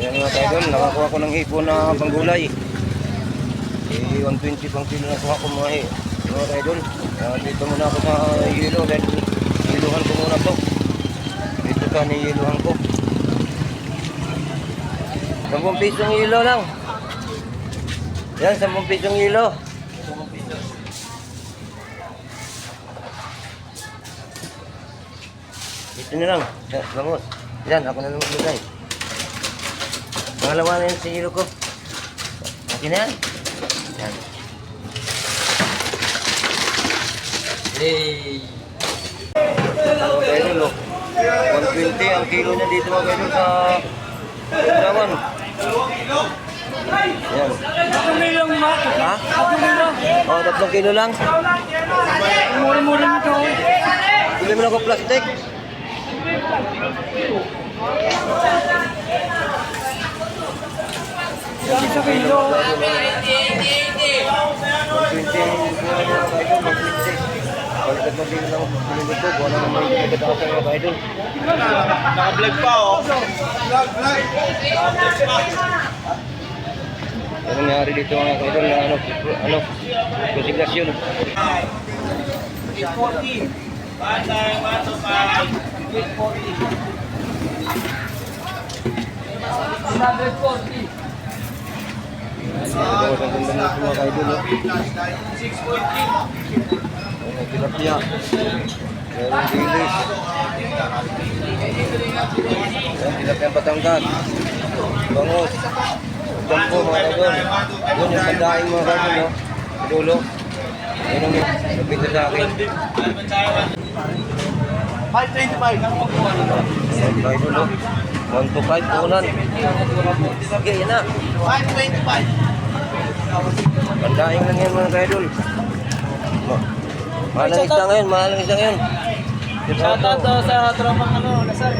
Yan mga kaidol, nakakuha ko ng hipon na panggulay. 120 pang kilo na kuha ko mga kaidol. Dito muna ako sa yelo dahil yeluhan ko muna to. Dito ka niyeluhan ko. 10 pisong yelo lang. Yan, 10 pisong yelo. Ito na lang, bangus. Yan, ako na lang maglagay. Pangalawa na yun sa hilo ko. Okay na yan? Yan. Hey! Mga kaidol, 120 ang kilo niya dito mga kaidol sa Daman. Yan. 3 kilo lang. Ha? 3 kilo. Oh, 3 kilo lang. Mura-mura nito. Bili mo na ako plastic. Yan sa kilo. 120 ang kuha niya mga kaidol, 120. Balikat mo din lang pinili ko, buwan na naman yung nagkatakasan mga kaidol. Naka-vlog pa oh. Vlog. Ano nangyari dito mga kaidol na konsignasyon. 840. Bantay, 140. Bawas ang ganda ng mga kaidol. 6.3. Tilapia. Meron dilis. Tilapia Batangas. Bangus. Dampo mga kaidol. Yun yung sandaing mga kaidol. No? Dulo. Yun ang nabita sa akin. 525. Mga kaidol. No? 1 to 5 punan. Sige, yan na. 525. Sandaing lang yan mga kaidol. Mahal ang isda ngayon. Shoutout sa tropang Lasal.